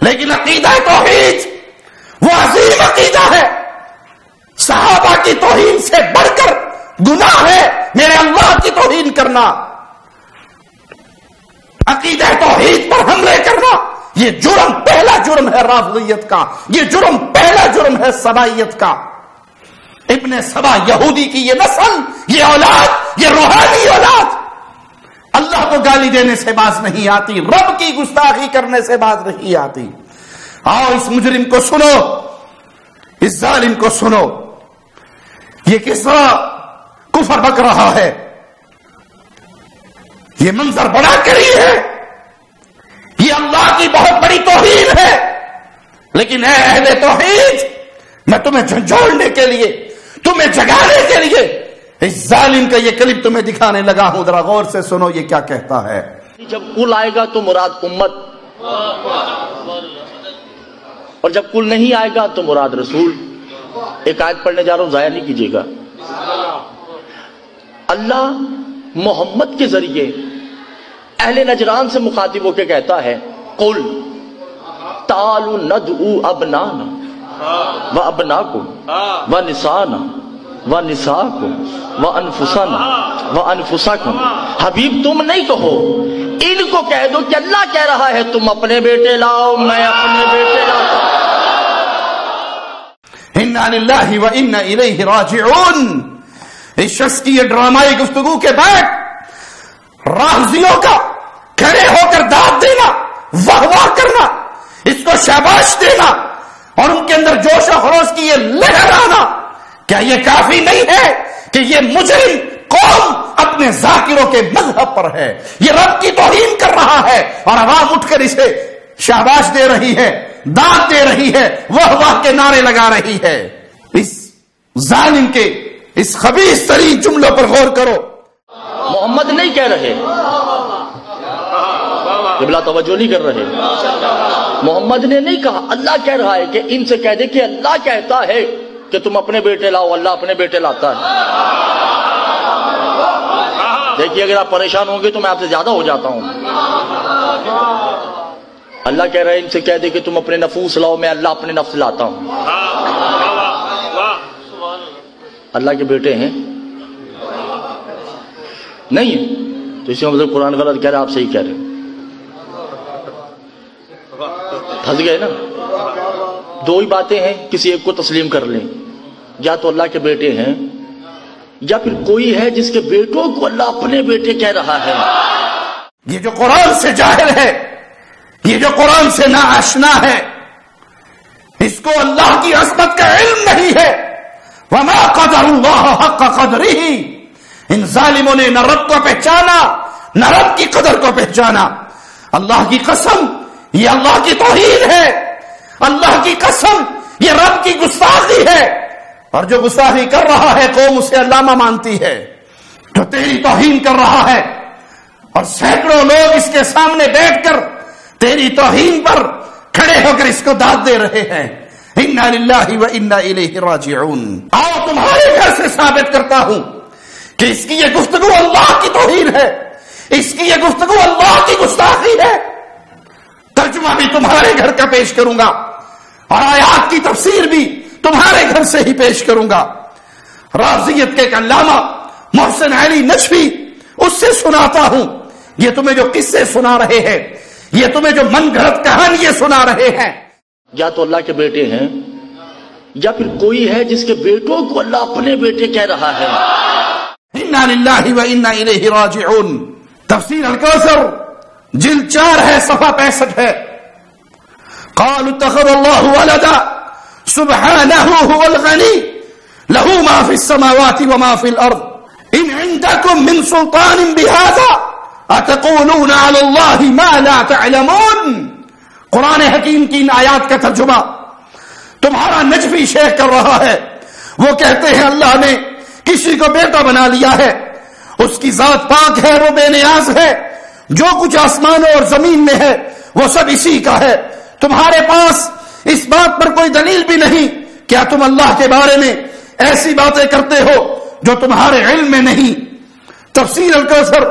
لیکن عقیدہ توحید وہ عظیم عقیدہ ہے. صحابہ کی توہین سے بڑھ کر گناہ ہے میرے اللہ کی توہین کرنا. عقیدہ توحید پر حملے کرنا یہ جرم، پہلا جرم ہے رافضیت کا، یہ جرم پہلا جرم ہے سبائیت کا. ابن سبا یہودی کی یہ نسل، یہ اولاد، یہ روحانی اولاد اللہ کو گالی دینے سے باز نہیں آتی، رب کی گستاخی کرنے سے باز نہیں آتی. آؤ اس مجرم کو سنو، اس ظالم کو سنو، یہ کس طرح کفر بک رہا ہے. یہ منظر بڑا کری ہے، یہ اللہ کی بہت بڑی توہین ہے. لیکن اے اہل توحید، میں تمہیں جھنجھوڑنے کے لیے، تمہیں جگانے کے لیے اس ظالم کا یہ کلپ تمہیں دکھانے لگا ہوں. ذرا غور سے سنو یہ کیا کہتا ہے. جب کل آئے گا تو مراد امت، اور جب کل نہیں آئے گا تو مراد رسول. ایک آیت پڑھنے جا رہا ہوں، ضائع نہیں کیجیے گا. اللہ محمد کے ذریعے اہل نجران سے مخاطب ہو کے کہتا ہے قل تعالوا ندعو ابنانا وابناکم ونسانا ونساکم وانفسنا وانفسکم. حبیب تم نہیں کہو، ان کو کہہ دو کہ اللہ کہہ رہا ہے تم اپنے بیٹے لاؤ، میں اپنے بیٹے لاتا ہوں. انا للہ وانا الیہ راجعون. اس شخص کی یہ ڈرامائی گفتگو کے بعد رافضیوں کا کھڑے ہو کر داد دینا، واہ واہ کرنا، اس کو شاباش دینا اور ان کے اندر جوش و خروش کی یہ لہر آنا، کیا یہ کافی نہیں ہے کہ یہ مجرم قوم اپنے ذاکروں کے مذہب پر ہے، یہ رب کی توہین کر رہا ہے اور عوام اٹھ کر اسے شاباش دے رہی ہے، داد دے رہی ہے، واہ واہ کے نعرے لگا رہی ہے. اس ظالم کے اس خبیث ترین جملوں پر غور کرو. محمد نہیں کہہ رہے، قبلہ توجہ نہیں کر رہے. محمد نے نہیں کہا، اللہ کہہ رہا ہے کہ ان سے کہہ دے کہ اللہ کہتا ہے کہ تم اپنے بیٹے لاؤ، اللہ اپنے بیٹے لاتا ہے. دیکھیے اگر آپ پریشان ہوں گے تو میں آپ سے زیادہ ہو جاتا ہوں. اللہ کہہ رہا ہے ان سے کہہ دے کہ تم اپنے نفوس لاؤ، میں اللہ اپنے نفس لاتا ہوں. اللہ کے بیٹے ہیں نہیں ہیں تو اسی مطلب قرآن غلط کہہ رہا ہے، آپ صحیح کہہ رہے ہیں. پھنس گئے نا. دو ہی باتیں ہیں، کسی ایک کو تسلیم کر لیں، یا تو اللہ کے بیٹے ہیں یا پھر کوئی ہے جس کے بیٹوں کو اللہ اپنے بیٹے کہہ رہا ہے. یہ جو قرآن سے جاہل ہے، یہ جو قرآن سے ناآشنا ہے، اس کو اللہ کی عظمت کا علم نہیں ہے. وما قدر اللہ حق قدرہ. ان ظالموں نے نہ رب کو پہچانا نہ رب کی قدر کو پہچانا. اللہ کی قسم یہ اللہ کی توہین ہے، اللہ کی قسم یہ رب کی گستاخی ہے. اور جو گستاخی کر رہا ہے قوم اسے علامہ مانتی ہے. جو تیری توہین کر رہا ہے اور سینکڑوں لوگ اس کے سامنے بیٹھ کر تیری توہین پر کھڑے ہو کر اس کو داد دے رہے ہیں. انا للہ وانا الیہ راجعون. آؤ تمہارے گھر سے ثابت کرتا ہوں کہ اس کی یہ گفتگو اللہ کی توہین ہے، اس کی یہ گفتگو اللہ کی گستاخی ہے. ترجمہ بھی تمہارے گھر کا پیش کروں گا اور آیات کی تفسیر بھی تمہارے گھر سے ہی پیش کروں گا. رافضیت کے ایک علامہ محسن علی نجفی، اس سے سناتا ہوں. یہ تمہیں جو قصے سنا رہے ہیں، یہ تمہیں جو من گھڑت کہانیاں سنا رہے ہیں، یا تو اللہ کے بیٹے ہیں یا پھر کوئی ہے جس کے بیٹوں کو اللہ اپنے بیٹے کہہ رہا ہے. انا للہ وانا الیہ راجعون. تفسیر الکوثر جلد 4 ہے، صفحہ 65 ہے. قالوا اتخذ اللہ ولدا سبحانہ هو الغنی له ما في السماوات وما في الارض ان عندكم من سلطان بهذا اتقولون على الله ما لا تعلمون. قرآن حکیم کی ان آیات کا ترجمہ تمہارا نجفی شیخ کر رہا ہے. وہ کہتے ہیں اللہ نے کسی کو بیٹا بنا لیا ہے، اس کی ذات پاک ہے، وہ بے نیاز ہے، جو کچھ آسمانوں اور زمین میں ہے وہ سب اسی کا ہے. تمہارے پاس اس بات پر کوئی دلیل بھی نہیں. کیا تم اللہ کے بارے میں ایسی باتیں کرتے ہو جو تمہارے علم میں نہیں. تفسیر الکوثر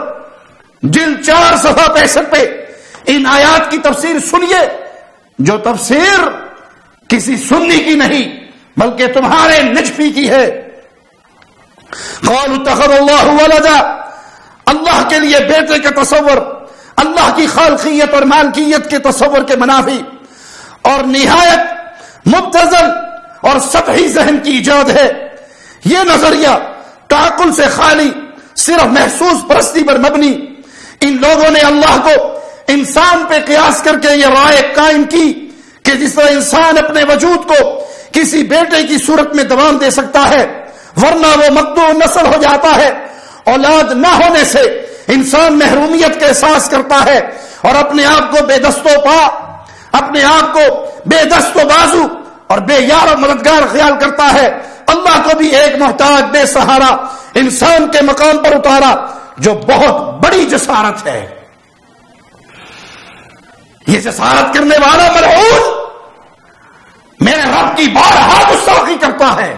جلد 4 صفحہ 65 پہ ان آیات کی تفسیر سنیے جو تفسیر کسی سنی کی نہیں بلکہ تمہارے نجفی کی ہے. قالوا اتخذ اللہ ولدا، اللہ کے لیے بیٹے کا تصور اللہ کی خالقیت اور مالکیت کے تصور کے منافی اور نہایت مبتذل اور سطحی ذہن کی ایجاد ہے. یہ نظریہ تعقل سے خالی، صرف محسوس پرستی پر مبنی. ان لوگوں نے اللہ کو انسان پہ قیاس کر کے یہ رائے قائم کی کہ جس طرح انسان اپنے وجود کو کسی بیٹے کی صورت میں دوام دے سکتا ہے ورنہ وہ مقطوع نسل ہو جاتا ہے. اولاد نہ ہونے سے انسان محرومیت کا احساس کرتا ہے اور اپنے آپ کو بے دست و پا، اپنے آپ کو بے دست و بازو اور بے یار و مددگار خیال کرتا ہے. اللہ کو بھی ایک محتاج بے سہارا انسان کے مقام پر اتارا، جو بہت بڑی جسارت ہے. یہ جسارت کرنے والا ملعون میرے رب کی بارہا گستاخی کرتا ہے.